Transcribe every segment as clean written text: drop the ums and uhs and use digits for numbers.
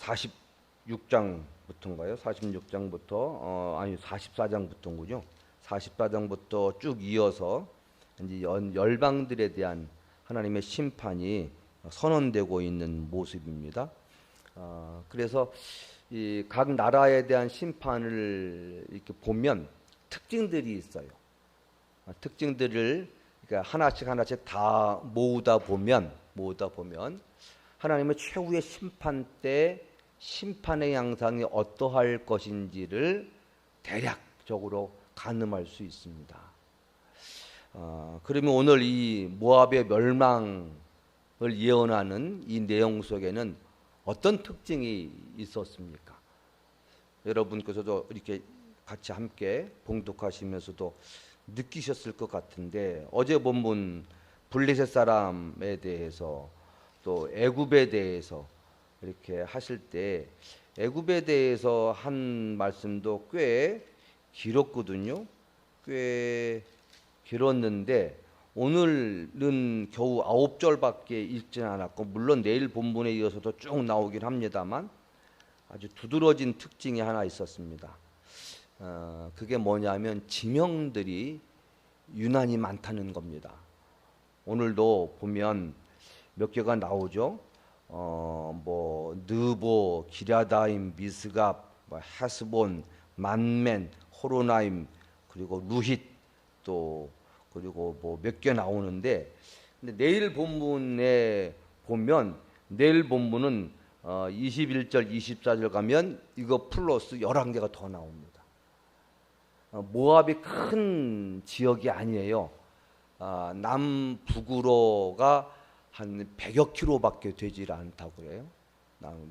46장부터인가요? 46장부터 아니 44장부터군요. 44장부터 쭉 이어서 이제 열방들에 대한 하나님의 심판이 선언되고 있는 모습입니다. 그래서 이 각 나라에 대한 심판을 이렇게 보면 특징들이 있어요. 특징들을 그러니까 하나씩 다 모으다 보면 하나님의 최후의 심판 때 심판의 양상이 어떠할 것인지를 대략적으로 가늠할 수 있습니다. 그러면 오늘 이 모압의 멸망을 예언하는 이 내용 속에는 어떤 특징이 있었습니까? 여러분께서도 이렇게 같이 함께 봉독하시면서도 느끼셨을 것 같은데, 어제 본문 블레셋 사람에 대해서 또 애굽에 대해서 이렇게 하실 때 애굽에 대해서 한 말씀도 꽤 길었거든요. 꽤 길었는데 오늘은 겨우 9절밖에 읽지는 않았고, 물론 내일 본문에 이어서도 쭉 나오긴 합니다만 아주 두드러진 특징이 하나 있었습니다. 그게 뭐냐면 지명들이 유난히 많다는 겁니다. 오늘도 보면 몇 개가 나오죠. 느보, 기랴다임, 미스갑, 헤스본, 만멘, 호로나임, 그리고 루힛, 또 그리고 몇 개 나오는데, 근데 내일 본문에 보면 내일 본문은 21절, 24절 가면 이거 플러스 11개가 더 나옵니다. 모압이 큰 지역이 아니에요. 남북으로가 한 100여 킬로밖에 되질 않다고 그래요.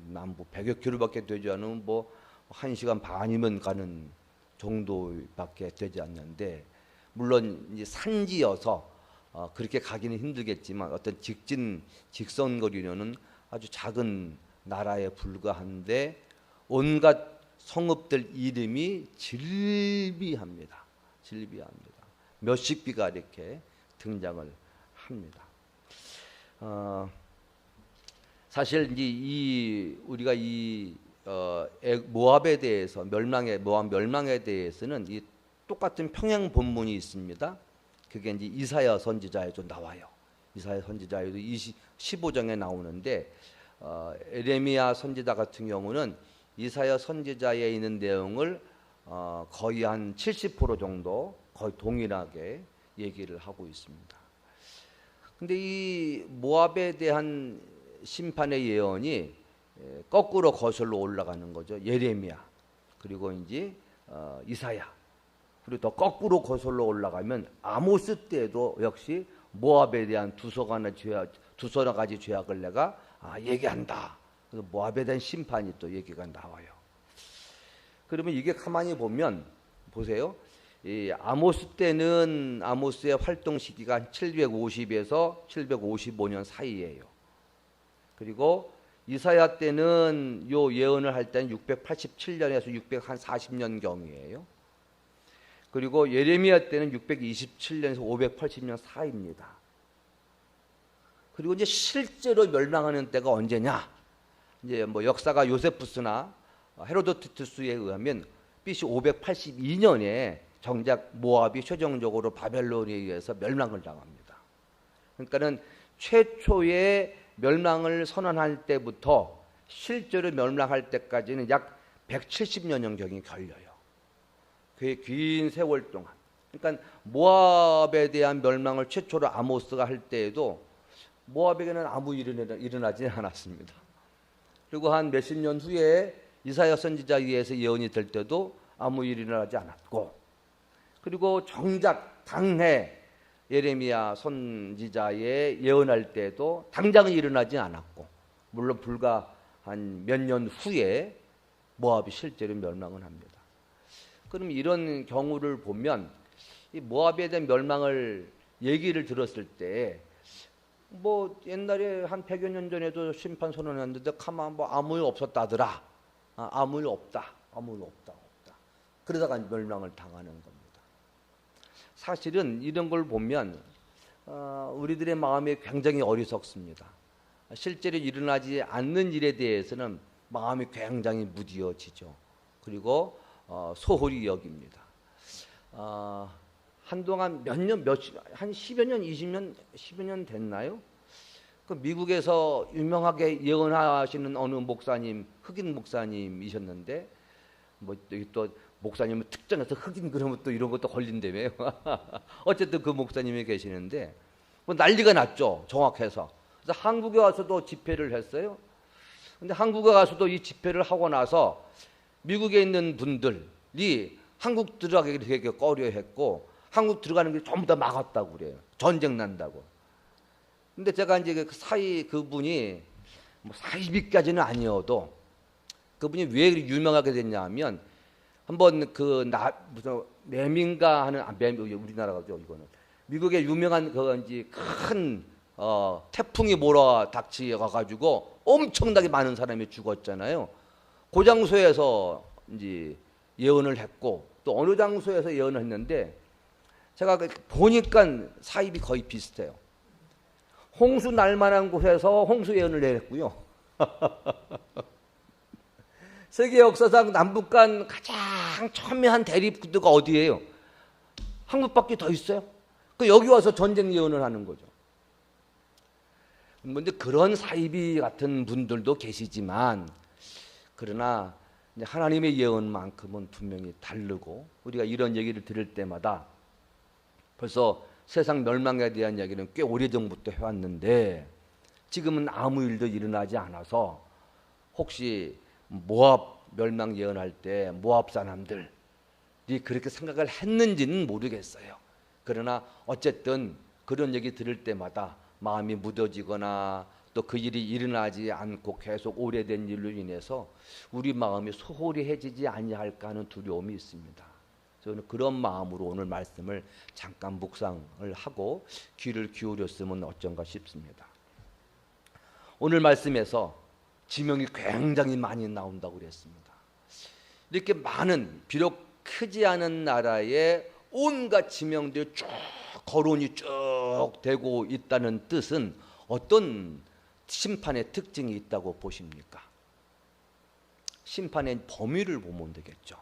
남부 100여 킬로밖에 되지 않으면 1시간 반이면 가는 정도밖에 되지 않는데, 물론 이제 산지여서 그렇게 가기는 힘들겠지만 어떤 직선거리로는 아주 작은 나라에 불과한데 온갖 성읍들 이름이 질비합니다. 몇십 비가 이렇게 등장을 합니다. 사실 이제 우리가 모압에 대해서 모압 멸망에 대해서는 이 똑같은 평행 본문이 있습니다. 그게 이제 이사야 선지자에도 나와요. 이사야 선지자에도 15장에 나오는데, 에레미야 선지자 같은 경우는 이사야 선지자에 있는 내용을 거의 한 70% 정도 거의 동일하게 얘기를 하고 있습니다. 근데 이 모압에 대한 심판의 예언이 거꾸로 거슬러 올라가는 거죠. 예레미야, 그리고 이제 이사야, 그리고 더 거꾸로 거슬러 올라가면 아모스 때도 역시 모압에 대한 두서 가지 죄악을 내가 얘기한다. 그래서 모압에 대한 심판이 또 얘기가 나와요. 그러면 이게 가만히 보면 보세요. 이 아모스 때는 아모스의 활동 시기가 750에서 755년 사이예요. 그리고 이사야 때는 요 예언을 할 때는 687년에서 640년 경이에요. 그리고 예레미야 때는 627년에서 580년 사이입니다. 그리고 이제 실제로 멸망하는 때가 언제냐? 이제 역사가 요세푸스나 헤로도투스에 의하면 BC 582년에 정작 모압이 최종적으로 바벨론에 의해서 멸망을 당합니다. 그러니까는 최초의 멸망을 선언할 때부터 실제로 멸망할 때까지는 약 170년경이 걸려요. 그 긴 세월 동안. 그러니까 모압에 대한 멸망을 최초로 아모스가 할 때에도 모압에게는 아무 일이 일어나지 않았습니다. 그리고 한 몇십 년 후에 이사야 선지자에 의해서 예언이 될 때도 아무 일이 일어나지 않았고, 그리고 정작 당해 예레미야 선지자의 예언할 때도 당장은 일어나지 않았고, 물론 불과 한 몇 년 후에 모압이 실제로 멸망을 합니다. 그럼 이런 경우를 보면 이 모압에 대한 멸망을 얘기를 들었을 때 옛날에 한 100여 년 전에도 심판 선언했는데 가만 아무 일 없었다더라. 아무 일 없다. 그러다가 멸망을 당하는 겁니다. 사실은 이런 걸 보면 우리들의 마음이 굉장히 어리석습니다. 실제로 일어나지 않는 일에 대해서는 마음이 굉장히 무디어지죠. 그리고 소홀히 여깁니다. 한동안 한 10여 년, 20년, 10여 년 됐나요? 그 미국에서 유명하게 예언하시는 어느 목사님, 흑인 목사님이셨는데, 뭐 또 목사님은 특정해서 흑인 그러면 또 이런 것도 걸린다며요. 어쨌든 그 목사님이 계시는데 뭐 난리가 났죠. 정확해서. 그래서 한국에 와서도 집회를 했어요. 근데 한국에 가서도 이 집회를 하고 나서 미국에 있는 분들이 한국 들어가기 되게 꺼려했고 한국 들어가는 게 전부 다 막았다고 그래요. 전쟁 난다고. 근데 제가 이제 그 사이 그분이 뭐 사이비까지는 아니어도 그분이 왜 유명하게 됐냐면 한번 무슨 매민가 하는 우리나라가죠 이거는 미국의 유명한 큰 태풍이 몰아닥치가 가지고 엄청나게 많은 사람이 죽었잖아요. 그 장소에서 이제 예언을 했고 또 어느 장소에서 예언을 했는데 제가 보니까 사입이 거의 비슷해요. 홍수 날만한 곳에서 홍수 예언을 내렸고요. 세계 역사상 남북 간 가장 첨예한 대립구도가 어디예요? 한국밖에 더 있어요. 여기 와서 전쟁 예언을 하는 거죠. 근데 그런 사이비 같은 분들도 계시지만 그러나 하나님의 예언만큼은 분명히 다르고 우리가 이런 얘기를 들을 때마다 벌써 세상 멸망에 대한 이야기는 꽤 오래전부터 해왔는데 지금은 아무 일도 일어나지 않아서 혹시 모압 멸망 예언할 때 모압 사람들이 그렇게 생각을 했는지는 모르겠어요. 그러나 어쨌든 그런 얘기 들을 때마다 마음이 무뎌지거나 또 그 일이 일어나지 않고 계속 오래된 일로 인해서 우리 마음이 소홀히해지지 아니할까 하는 두려움이 있습니다. 저는 그런 마음으로 오늘 말씀을 잠깐 묵상을 하고 귀를 기울였으면 어쩐가 싶습니다. 오늘 말씀에서 지명이 굉장히 많이 나온다고 그랬습니다. 이렇게 많은 비록 크지 않은 나라에 온갖 지명들이 쭉 거론이 쭉 되고 있다는 뜻은 어떤 심판의 특징이 있다고 보십니까? 심판의 범위를 보면 되겠죠.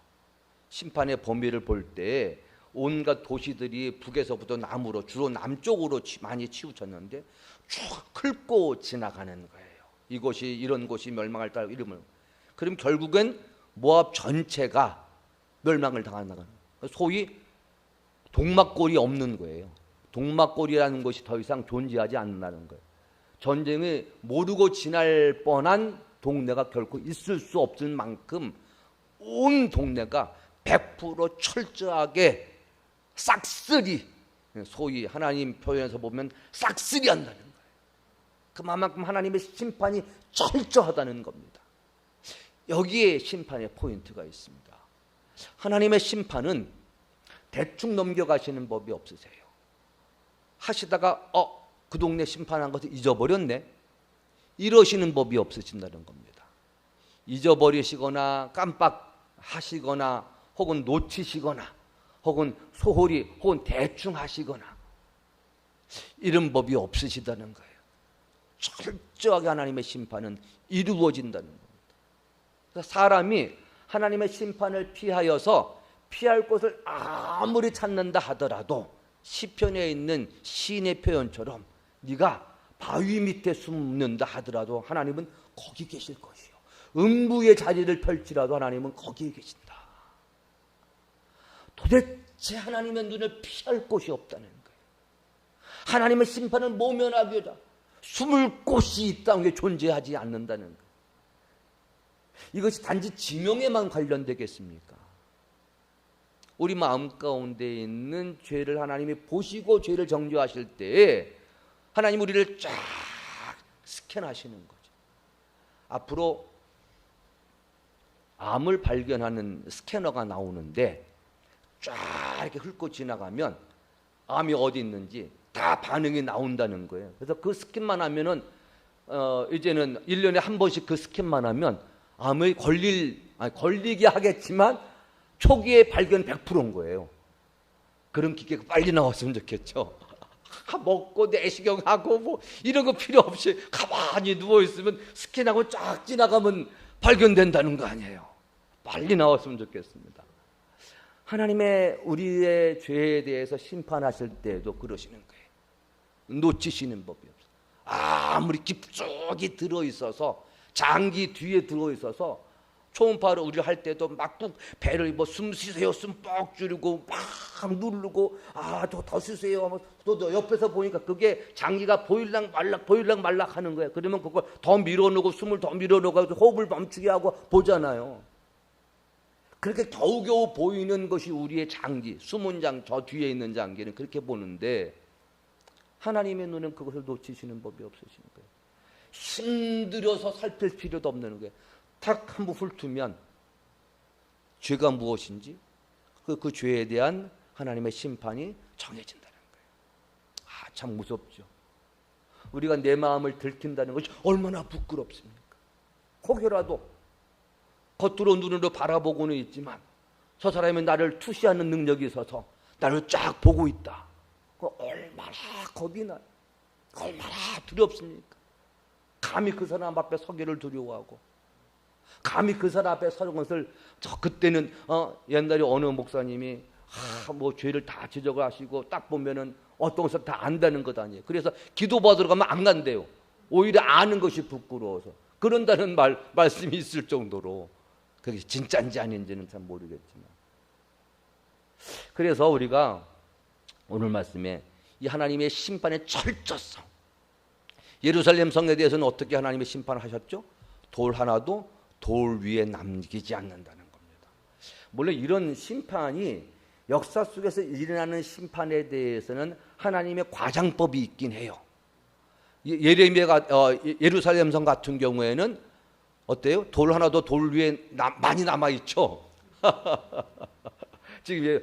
심판의 범위를 볼 때 온갖 도시들이 북에서부터 남으로 주로 남쪽으로 많이 치우쳤는데 쭉 훑고 지나가는 거예요. 이곳이 이런 곳이 멸망할 따라 이름을 그럼 결국엔 모압 전체가 멸망을 당한다는 거예요. 소위 동막골이 없는 거예요. 동막골이라는 것이 더 이상 존재하지 않는다는 거예요. 전쟁을 모르고 지날 뻔한 동네가 결코 있을 수 없을 만큼 온 동네가 100% 철저하게 싹쓸이 소위 하나님 표현에서 보면 싹쓸이 한다는 거예요. 그만큼 하나님의 심판이 철저하다는 겁니다. 여기에 심판의 포인트가 있습니다. 하나님의 심판은 대충 넘겨가시는 법이 없으세요. 하시다가 그 동네 심판한 것을 잊어버렸네 이러시는 법이 없으신다는 겁니다. 잊어버리시거나 깜빡하시거나 혹은 놓치시거나 혹은 소홀히 혹은 대충 하시거나 이런 법이 없으시다는 거예요. 철저하게 하나님의 심판은 이루어진다는 겁니다. 그래서 사람이 하나님의 심판을 피하여서 피할 곳을 아무리 찾는다 하더라도 시편에 있는 시인의 표현처럼 네가 바위 밑에 숨는다 하더라도 하나님은 거기 계실 것이요. 음부의 자리를 펼치라도 하나님은 거기에 계신다. 도대체 하나님의 눈을 피할 곳이 없다는 거예요. 하나님의 심판을 모면하기 위해서 숨을 곳이 이 땅에 존재하지 않는다는 거예요. 이것이 단지 지명에만 관련되겠습니까? 우리 마음 가운데 있는 죄를 하나님이 보시고 죄를 정죄하실 때에 하나님 우리를 쫙 스캔하시는 거죠. 앞으로 암을 발견하는 스캐너가 나오는데 쫙 이렇게 훑고 지나가면 암이 어디 있는지 다 반응이 나온다는 거예요. 그래서 그 스캔만 하면은 이제는 1년에 한 번씩 그 스캔만 하면 암이 걸리게 하겠지만 초기에 발견 100%인 거예요. 그런 기계가 빨리 나왔으면 좋겠죠. 먹고 내시경하고 뭐 이런 거 필요 없이 가만히 누워있으면 스캔하고 쫙 지나가면 발견된다는 거 아니에요. 빨리 나왔으면 좋겠습니다. 하나님의 우리의 죄에 대해서 심판하실 때에도 그러시는 거예요. 놓치시는 법이 없어요. 아무리 깊숙이 들어있어서, 장기 뒤에 들어있어서 초음파를 우리 할 때도 막 꾹 배를 숨 쉬세요, 숨 뻑 줄이고 막 누르고, 더 쉬세요 하면 또 옆에서 보니까 그게 장기가 보일락 말락 하는 거예요. 그러면 그걸 더 밀어넣고 숨을 더 밀어넣고 호흡을 멈추게 하고 보잖아요. 그렇게 겨우겨우 보이는 것이 우리의 장기, 숨은 저 뒤에 있는 장기는 그렇게 보는데, 하나님의 눈은 그것을 놓치시는 법이 없으시는 거예요. 힘들여서 살필 필요도 없는 거예요. 탁 한 번 훑으면 죄가 무엇인지 그 죄에 대한 하나님의 심판이 정해진다는 거예요. 참 무섭죠. 우리가 내 마음을 들킨다는 것이 얼마나 부끄럽습니까? 혹여라도 겉으로 눈으로 바라보고는 있지만 저 사람이 나를 투시하는 능력이 있어서 나를 쫙 보고 있다. 얼마나 겁이 나요. 얼마나 두렵습니까? 감히 그 사람 앞에 서기를 두려워하고, 감히 그 사람 앞에 서는 것을, 그때는 옛날에 어느 목사님이 죄를 다 지적을 하시고 딱 보면은 어떤 것을 다 안다는 것 아니에요. 그래서 기도 받으러 가면 안 간대요. 오히려 아는 것이 부끄러워서. 그런다는 말씀이 있을 정도로. 그게 진짜인지 아닌지는 참 모르겠지만. 그래서 우리가 오늘 말씀에 이 하나님의 심판의 철저성, 예루살렘 성에 대해서는 어떻게 하나님의 심판을 하셨죠? 돌 하나도 돌 위에 남기지 않는다는 겁니다. 물론 이런 심판이 역사 속에서 일어나는 심판에 대해서는 하나님의 과장법이 있긴 해요. 예레미야가 예루살렘 성 같은 경우에는 어때요? 돌 하나도 돌 위에 많이 남아있죠. 지금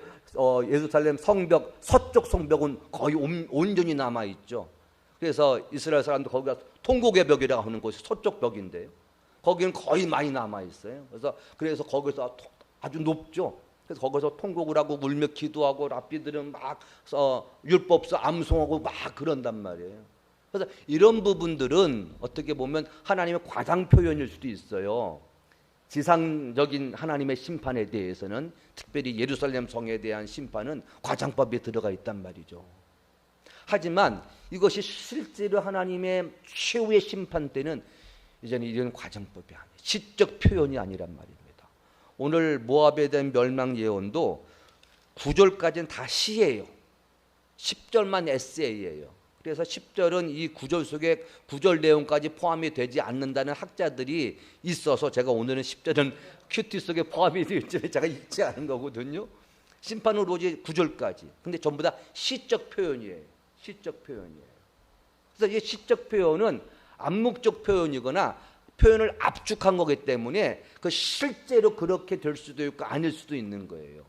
예루살렘 성벽, 서쪽 성벽은 거의 온전히 남아있죠. 그래서 이스라엘 사람도 거기가 통곡의 벽이라고 하는 곳이 서쪽 벽인데요. 거기는 거의 많이 남아있어요. 그래서 거기서 아주 높죠. 그래서 거기서 통곡을 하고 울며 기도하고 랍비들은 막 율법서 암송하고 막 그런단 말이에요. 그래서 이런 부분들은 어떻게 보면 하나님의 과장 표현일 수도 있어요. 지상적인 하나님의 심판에 대해서는, 특별히 예루살렘 성에 대한 심판은 과장법에 들어가 있단 말이죠. 하지만 이것이 실제로 하나님의 최후의 심판 때는 이제는 이런 과장법이 아니에요. 시적 표현이 아니란 말입니다. 오늘 모압에 대한 멸망 예언도 9절까지는 다 시예요. 10절만 에세이예요. 그래서 10절은 이 9절 속에 9절 내용까지 포함이 되지 않는다는 학자들이 있어서 제가 오늘은 10절은 큐티 속에 포함이 되어 있지만 제가 읽지 않은 거거든요. 심판은 오로지 9절까지. 근데 전부 다 시적 표현이에요. 시적 표현이에요. 그래서 이 시적 표현은 암묵적 표현이거나 표현을 압축한 거기 때문에 그 실제로 그렇게 될 수도 있고 아닐 수도 있는 거예요.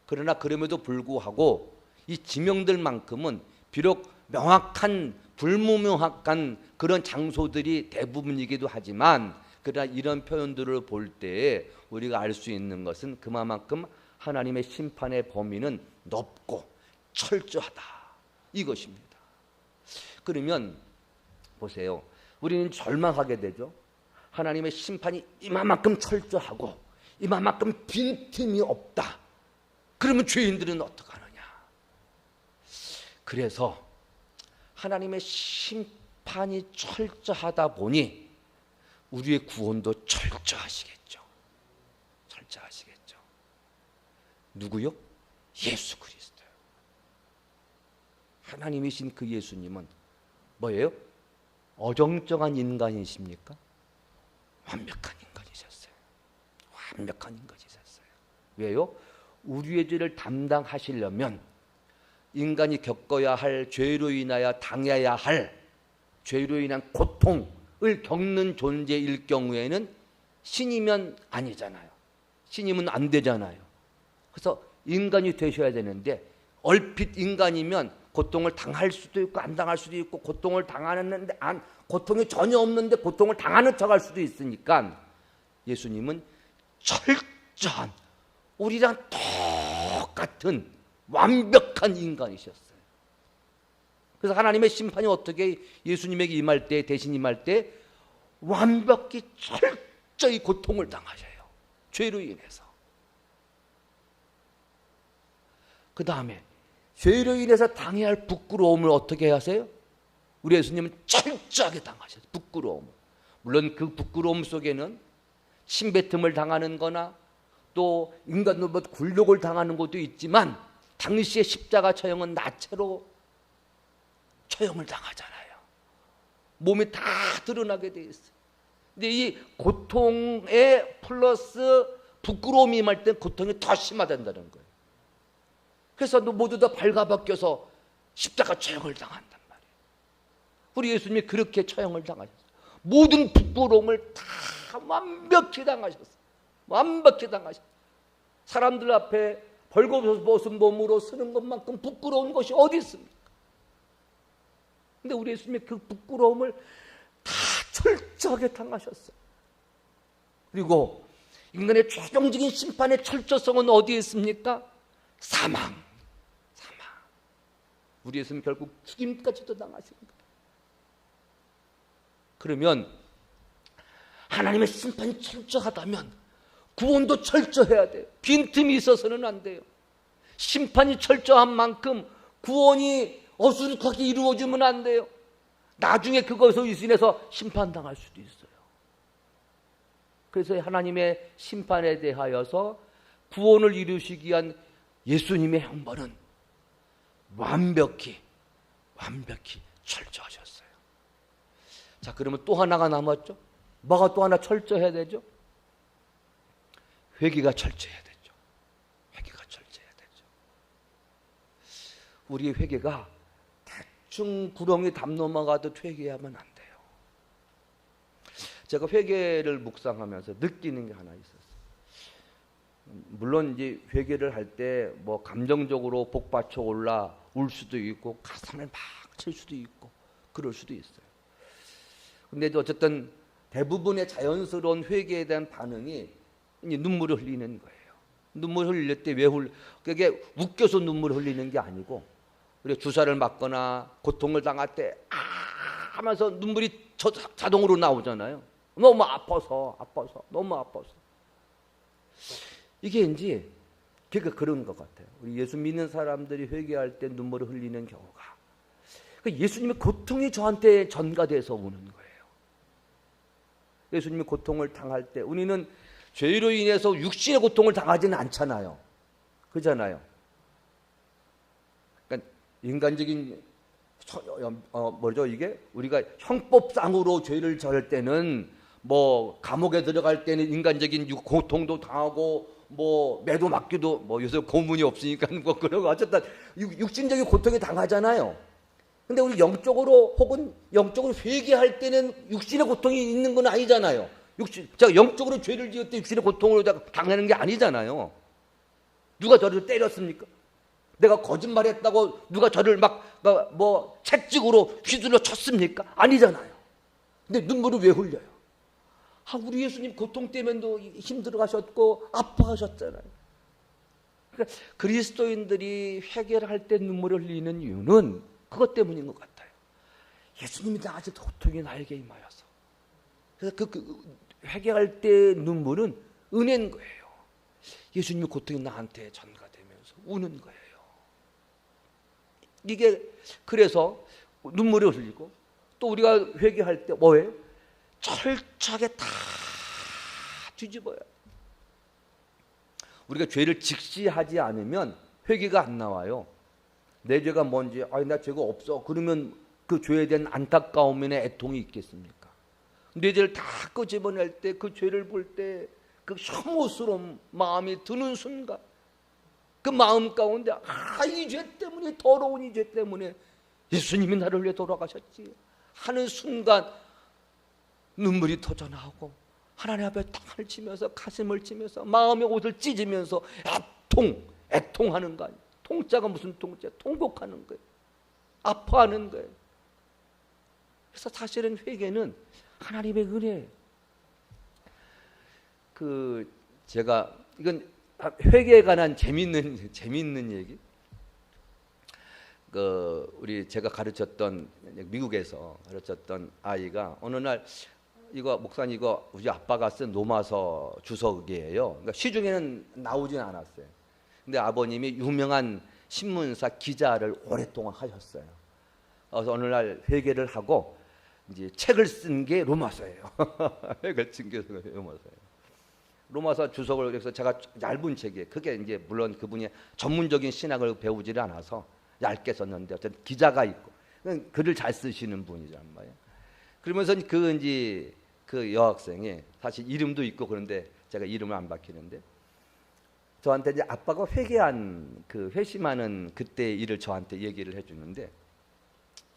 그러나 그럼에도 불구하고 이 지명들만큼은 비록 명확한 불무명확한 그런 장소들이 대부분이기도 하지만, 그러나 이런 표현들을 볼 때 우리가 알 수 있는 것은 그만큼 하나님의 심판의 범위는 높고 철저하다, 이것입니다. 그러면 보세요. 우리는 절망하게 되죠. 하나님의 심판이 이만큼 철저하고 이만큼 빈틈이 없다. 그러면 죄인들은 어떡하느냐. 그래서 하나님의 심판이 철저하다 보니 우리의 구원도 철저하시겠죠. 철저하시겠죠. 누구요? 예수 그리스도요. 하나님이신 그 예수님은 뭐예요? 어정쩡한 인간이십니까? 완벽한 인간이셨어요. 완벽한 인간이셨어요. 왜요? 우리의 죄를 담당하시려면 인간이 겪어야 할, 죄로 인하여 당해야 할, 죄로 인한 고통을 겪는 존재일 경우에는 신이면 아니잖아요. 신이면 안 되잖아요. 그래서 인간이 되셔야 되는데, 얼핏 인간이면 고통을 당할 수도 있고 안 당할 수도 있고, 고통을 당하는데 고통이 전혀 없는데 고통을 당하는 척할 수도 있으니까 예수님은 철저한, 우리랑 똑같은 완벽한 인간이셨어요. 그래서 하나님의 심판이 어떻게 예수님에게 임할 때, 대신 임할 때 완벽히 철저히 고통을 당하셔요. 죄로 인해서. 그 다음에 죄로 인해서 당해야 할 부끄러움을 어떻게 하세요? 우리 예수님은 철저하게 당하셨어요. 부끄러움. 물론 그 부끄러움 속에는 침뱉음을 당하는 거나 또 인간으로부터 굴욕을 당하는 것도 있지만 당시의 십자가 처형은 나체로 처형을 당하잖아요. 몸이 다 드러나게 돼 있어요. 근데 이 고통에 플러스 부끄러움이 임할 때 고통이 더 심화된다는 거예요. 그래서 모두 다 발가벗겨서 십자가 처형을 당한단 말이에요. 우리 예수님이 그렇게 처형을 당하셨어요. 모든 부끄러움을 다 완벽히 당하셨어요. 완벽히 당하셨어요. 사람들 앞에 벌거벗은 몸으로 서는 것만큼 부끄러운 것이 어디 있습니까? 근데 우리 예수님이 그 부끄러움을 다 철저하게 당하셨어요. 그리고 인간의 최종적인 심판의 철저성은 어디에 있습니까? 사망. 우리 예수님 결국 죽임까지도 당하신 거예요. 그러면 하나님의 심판이 철저하다면 구원도 철저해야 돼요. 빈틈이 있어서는 안 돼요. 심판이 철저한 만큼 구원이 어수룩하게 이루어지면 안 돼요. 나중에 그것으로 인해서 심판당할 수도 있어요. 그래서 하나님의 심판에 대하여서 구원을 이루시기 위한 예수님의 형벌은 완벽히 철저하셨어요. 자, 그러면 또 하나가 남았죠. 뭐가 또 하나 철저해야 되죠? 회개가 철저해야 되죠. 회개가 철저해야 되죠. 우리의 회개가 대충 구렁이 담 넘어가듯 회개하면 안 돼요. 제가 회개를 묵상하면서 느끼는 게 하나 있었어요. 물론 이제 회개를 할 때 뭐 감정적으로 복받쳐 올라올 수도 있고 가슴을 막 칠 수도 있고 그럴 수도 있어요. 근데 어쨌든 대부분의 자연스러운 회개에 대한 반응이 이제 눈물을 흘리는 거예요. 눈물 흘릴 때 왜 그게 웃겨서 눈물 흘리는 게 아니고 우리가 주사를 맞거나 고통을 당할 때 하면서 눈물이 자동으로 나오잖아요. 너무 아파서 너무 아파서. 이게 이제 그러니까 그런 것 같아요. 우리 예수 믿는 사람들이 회개할 때 눈물을 흘리는 경우가 예수님의 고통이 저한테 전가돼서 오는 거예요. 예수님이 고통을 당할 때 우리는 죄로 인해서 육신의 고통을 당하지는 않잖아요. 그잖아요. 그러니까 인간적인 뭐죠 이게 우리가 형법상으로 죄를 져을 때는 뭐 감옥에 들어갈 때는 인간적인 고통도 당하고 뭐 매도 맞기도 뭐 요새 고문이 없으니까 뭐 그러고 어쨌든 육신적인 고통이 당하잖아요. 근데 우리 영적으로 혹은 영적으로 회개할 때는 육신의 고통이 있는 건 아니잖아요. 제가 영적으로 죄를 지을 때 육신의 고통으로 당하는 게 아니잖아요. 누가 저를 때렸습니까? 내가 거짓말했다고 누가 저를 뭐 채찍으로 휘둘러 쳤습니까? 아니잖아요. 근데 눈물을 왜 흘려요? 우리 예수님 고통 때문에도 힘들어 하셨고 아파하셨잖아요. 그러니까 그리스도인들이 회개를 할 때 눈물을 흘리는 이유는 그것 때문인 것 같아요. 예수님이 당하신 고통이 나에게 임하여서. 그래서 그 회개할 때 눈물은 은혜인 거예요. 예수님의 고통이 나한테 전가되면서 우는 거예요. 이게 그래서 눈물을 흘리고 또 우리가 회개할 때 뭐예요? 철저하게 다 뒤집어요. 우리가 죄를 직시하지 않으면 회개가 안 나와요. 내 죄가 뭔지, 나 죄가 없어. 그러면 그 죄에 대한 안타까움이나 애통이 있겠습니까? 내 죄를 다 끄집어낼 때, 그 죄를 볼 때, 그 혐오스러운 마음이 드는 순간, 그 마음 가운데, 이 죄 때문에, 더러운 이 죄 때문에 예수님이 나를 위해 돌아가셨지 하는 순간, 눈물이 터져 나오고, 하나님 앞에 땅을 치면서, 가슴을 치면서, 마음의 옷을 찢으면서, 애통하는 거 아니에요. 통자가 무슨 통자? 통곡하는 거예요. 아파하는 거예요. 그래서 사실은 회개는 하나님의 은혜예요. 제가 이건 회개에 관한 재밌는 얘기. 제가 가르쳤던 미국에서 가르쳤던 아이가 어느 날 이거 목사님 이거 우리 아빠가 쓴 로마서 주석이에요. 그러니까 시중에는 나오진 않았어요. 근데 아버님이 유명한 신문사 기자를 오랫동안 하셨어요. 그래서 어느 날 회개를 하고 이제 책을 쓴 게 로마서예요. 책을 쓴 게 로마서예요. 로마서 주석을 그래서 제가 얇은 책이에요. 그게 이제 물론 그분이 전문적인 신학을 배우지를 않아서 얇게 썼는데 어쨌든 기자가 있고 글을 잘 쓰시는 분이란 말이에요. 그러면서 그 여학생이 사실 이름도 있고 그런데 제가 이름을 안 밝히는데 저한테 이제 아빠가 회개한 그 회심하는 그때 일을 저한테 얘기를 해주는데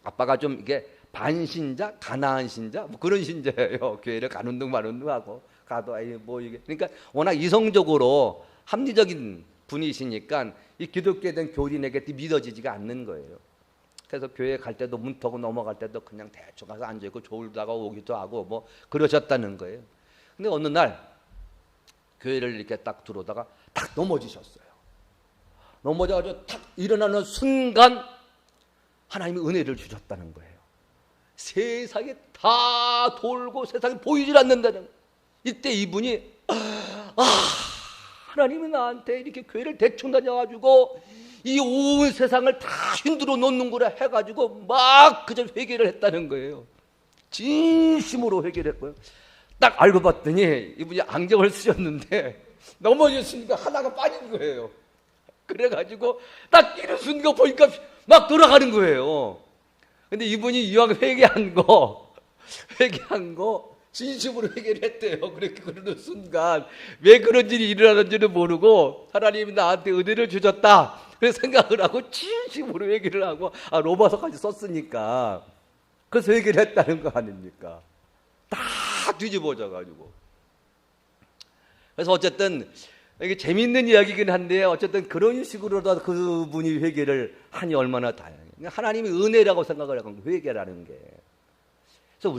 아빠가 좀 이게 반신자, 가나안 신자 뭐 그런 신자예요. 교회를 가는 둥 마는 둥 하고 가도 뭐 이게 그러니까 워낙 이성적으로 합리적인 분이시니까 이 기독교에 대한 교린에게 믿어지지가 않는 거예요. 그래서 교회 갈 때도 문 타고 넘어갈 때도 그냥 대충 가서 앉아있고 졸다가 오기도 하고 뭐 그러셨다는 거예요. 근데 어느 날 교회를 이렇게 딱 들어오다가 탁 넘어지셨어요. 넘어져가지고 탁 일어나는 순간 하나님이 은혜를 주셨다는 거예요. 세상이 다 돌고 세상이 보이질 않는다는 거예요. 이때 이분이 하나님이 나한테 이렇게 교회를 대충 다녀가지고 이 온 세상을 다 흔들어 놓는구나 해가지고 막 그저 회개를 했다는 거예요. 진심으로 회개를 했고요. 딱 알고 봤더니 이분이 안경을 쓰셨는데 넘어졌으니까 하나가 빠진 거예요. 그래가지고 딱 일어선 거 보니까 막 돌아가는 거예요. 근데 이분이 이왕 회개한 거 진심으로 회개를 했대요. 그렇게 그러는 순간 왜 그런 일이 일어나는지는 모르고 하나님이 나한테 은혜를 주셨다. 그래서 생각을 하고 진심으로 회개를 하고 로마서까지 썼으니까 그래서 회개를 했다는 거 아닙니까? 다 뒤집어져가지고. 그래서 어쨌든 이게 재미있는 이야기긴 한데 어쨌든 그런 식으로라도 그분이 회개를 하니 얼마나 다행이에요. 하나님이 은혜라고 생각을 하고 회개라는 게. 그래서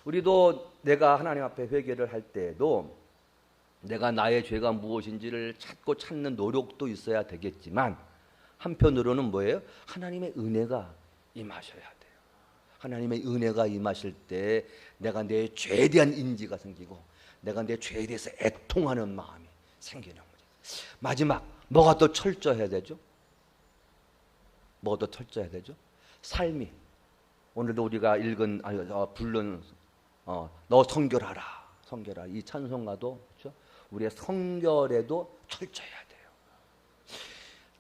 우리도 내가 하나님 앞에 회개를 할 때에도 내가 나의 죄가 무엇인지를 찾는 노력도 있어야 되겠지만 한편으로는 뭐예요? 하나님의 은혜가 임하셔야 돼요. 하나님의 은혜가 임하실 때 내가 내 죄에 대한 인지가 생기고 내가 내 죄에 대해서 애통하는 마음이 생기는 거죠. 마지막 뭐가 더 철저해야 되죠? 뭐가 더 철저해야 되죠? 삶이 오늘도 우리가 부른 너 성결하라 이 찬송가도 그렇죠? 우리의 성결에도 철저해야 돼요.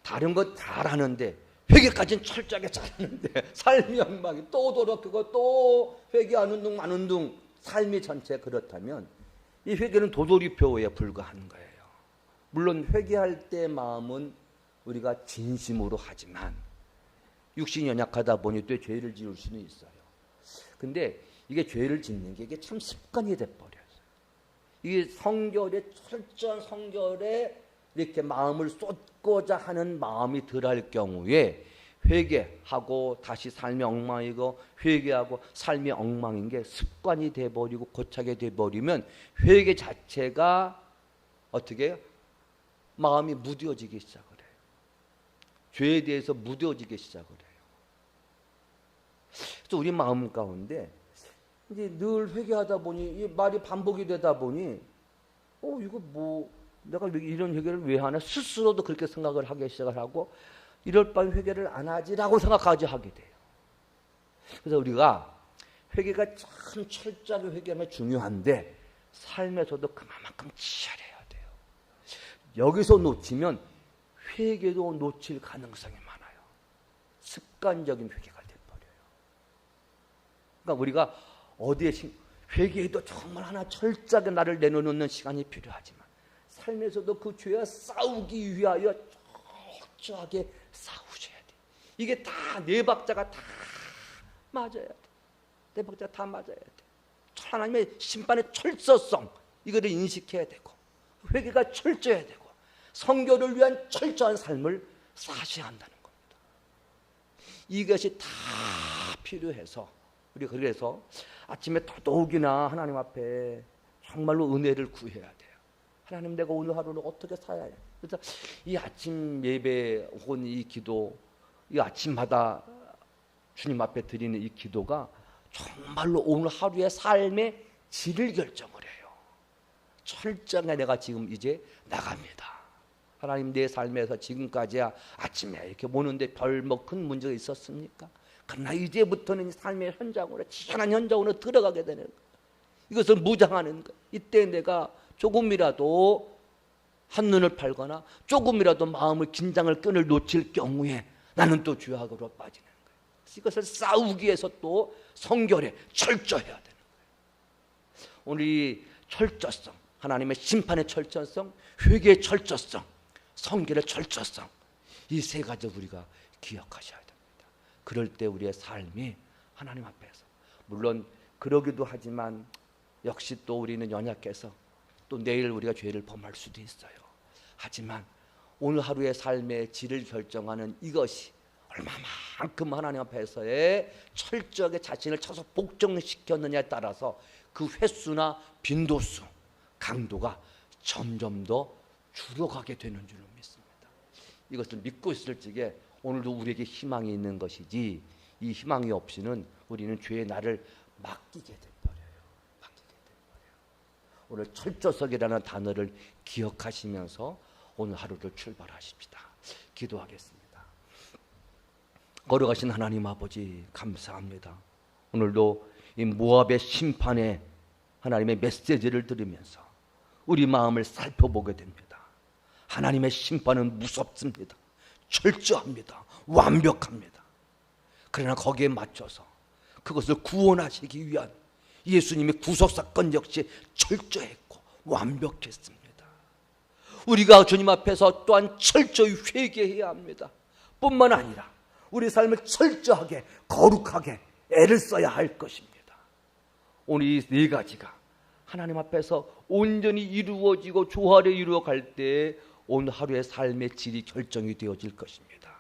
다른 것 잘하는데 회개까지는 철저하게 잘하는데 삶이 엉망이 또 돌아가고 또 회개하는 둥 마는 둥 삶이 전체 그렇다면 이 회개는 도돌이표에 불과한 거예요. 물론 회개할 때 마음은 우리가 진심으로 하지만 육신이 연약하다 보니 또 죄를 지을 수는 있어요. 근데 이게 죄를 짓는 게 이게 참 습관이 돼버렸어요. 이게 철저한 성결에 이렇게 마음을 쏟고자 하는 마음이 덜할 경우에 회개하고 다시 삶이 엉망이고 회개하고 삶이 엉망인 게 습관이 돼버리고 고착이 돼버리면 회개 자체가 어떻게 해요? 마음이 무뎌지기 시작을 해요. 죄에 대해서 무뎌지기 시작을 해요. 그래서 우리 마음 가운데 이제 늘 회개하다 보니 이 말이 반복이 되다 보니 이거 뭐 내가 이런 회개를 왜 하나 스스로도 그렇게 생각을 하기 시작을 하고 이럴 바엔 회개를 안 하지라고 생각까지 하게 돼요. 그래서 우리가 회개가 참 철저하게 회개하면 중요한데 삶에서도 그만큼 치열해야 돼요. 여기서 놓치면 회개도 놓칠 가능성이 많아요. 습관적인 회개가 돼버려요. 그러니까 우리가 회개에도 정말 하나 철저하게 나를 내려놓는 시간이 필요하지만 삶에서도 그 죄와 싸우기 위하여 철저하게 싸우셔야 돼요. 이게 다 네 박자가 다 맞아야 돼. 네 박자 다 맞아야 돼. 하나님의 심판의 철저성 이거를 인식해야 되고 회개가 철저해야 되고 성결을 위한 철저한 삶을 사셔야 한다는 겁니다. 이것이 다 필요해서 우리 그래서 아침에 더더욱이나 하나님 앞에 정말로 은혜를 구해야 돼요. 하나님 내가 오늘 하루를 어떻게 살아야 해? 그래서 이 아침 예배 혹은 이 기도 이 아침마다 주님 앞에 드리는 이 기도가 정말로 오늘 하루의 삶의 질을 결정을 해요. 철저하게 내가 지금 이제 나갑니다. 하나님, 내 삶에서 지금까지야 아침에 이렇게 보는데 별 뭐 큰 문제가 있었습니까? 그러나 이제부터는 삶의 현장으로, 지연한 현장으로 들어가게 되는 거예요. 이것을 무장하는 거예요. 이때 내가 조금이라도 한눈을 팔거나 조금이라도 마음을 긴장을 끈을 놓칠 경우에 나는 또 죄악으로 빠지는 거예요. 이것을 싸우기 위해서 또 성결에 철저해야 되는 거예요. 오늘 이 철저성, 하나님의 심판의 철저성, 회개의 철저성, 성결의 철저성, 이 세 가지 우리가 기억하셔야 됩니다. 그럴 때 우리의 삶이 하나님 앞에서, 물론 그러기도 하지만 역시 또 우리는 연약해서 또 내일 우리가 죄를 범할 수도 있어요. 하지만 오늘 하루의 삶의 질을 결정하는 이것이 얼마만큼 하나님 앞에서의 철저하게 자신을 쳐서 복종시켰느냐에 따라서 그 횟수나 빈도수, 강도가 점점 더 줄어가게 되는 줄을 믿습니다. 이것을 믿고 있을 적에 오늘도 우리에게 희망이 있는 것이지, 이 희망이 없이는 우리는 죄의 나를 맡기게 돼버려요. 오늘 철저성이라는 단어를 기억하시면서 오늘 하루를 출발하십시다. 기도하겠습니다. 걸어가신 하나님 아버지, 감사합니다. 오늘도 이 모압의 심판의 하나님의 메시지를 들으면서 우리 마음을 살펴보게 됩니다. 하나님의 심판은 무섭습니다. 철저합니다. 완벽합니다. 그러나 거기에 맞춰서 그것을 구원하시기 위한 예수님의 구속사건 역시 철저했고 완벽했습니다. 우리가 주님 앞에서 또한 철저히 회개해야 합니다. 뿐만 아니라 우리 삶을 철저하게 거룩하게 애를 써야 할 것입니다. 오늘 이 네 가지가 하나님 앞에서 온전히 이루어지고 조화를 이루어갈 때 오늘 하루의 삶의 질이 결정이 되어질 것입니다.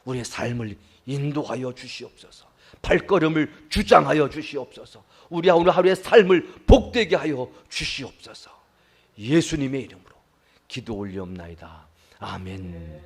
우리의 삶을 인도하여 주시옵소서. 발걸음을 주장하여 주시옵소서. 우리 오늘 하루의 삶을 복되게 하여 주시옵소서. 예수님의 이름으로 기도 올리옵나이다. 아멘.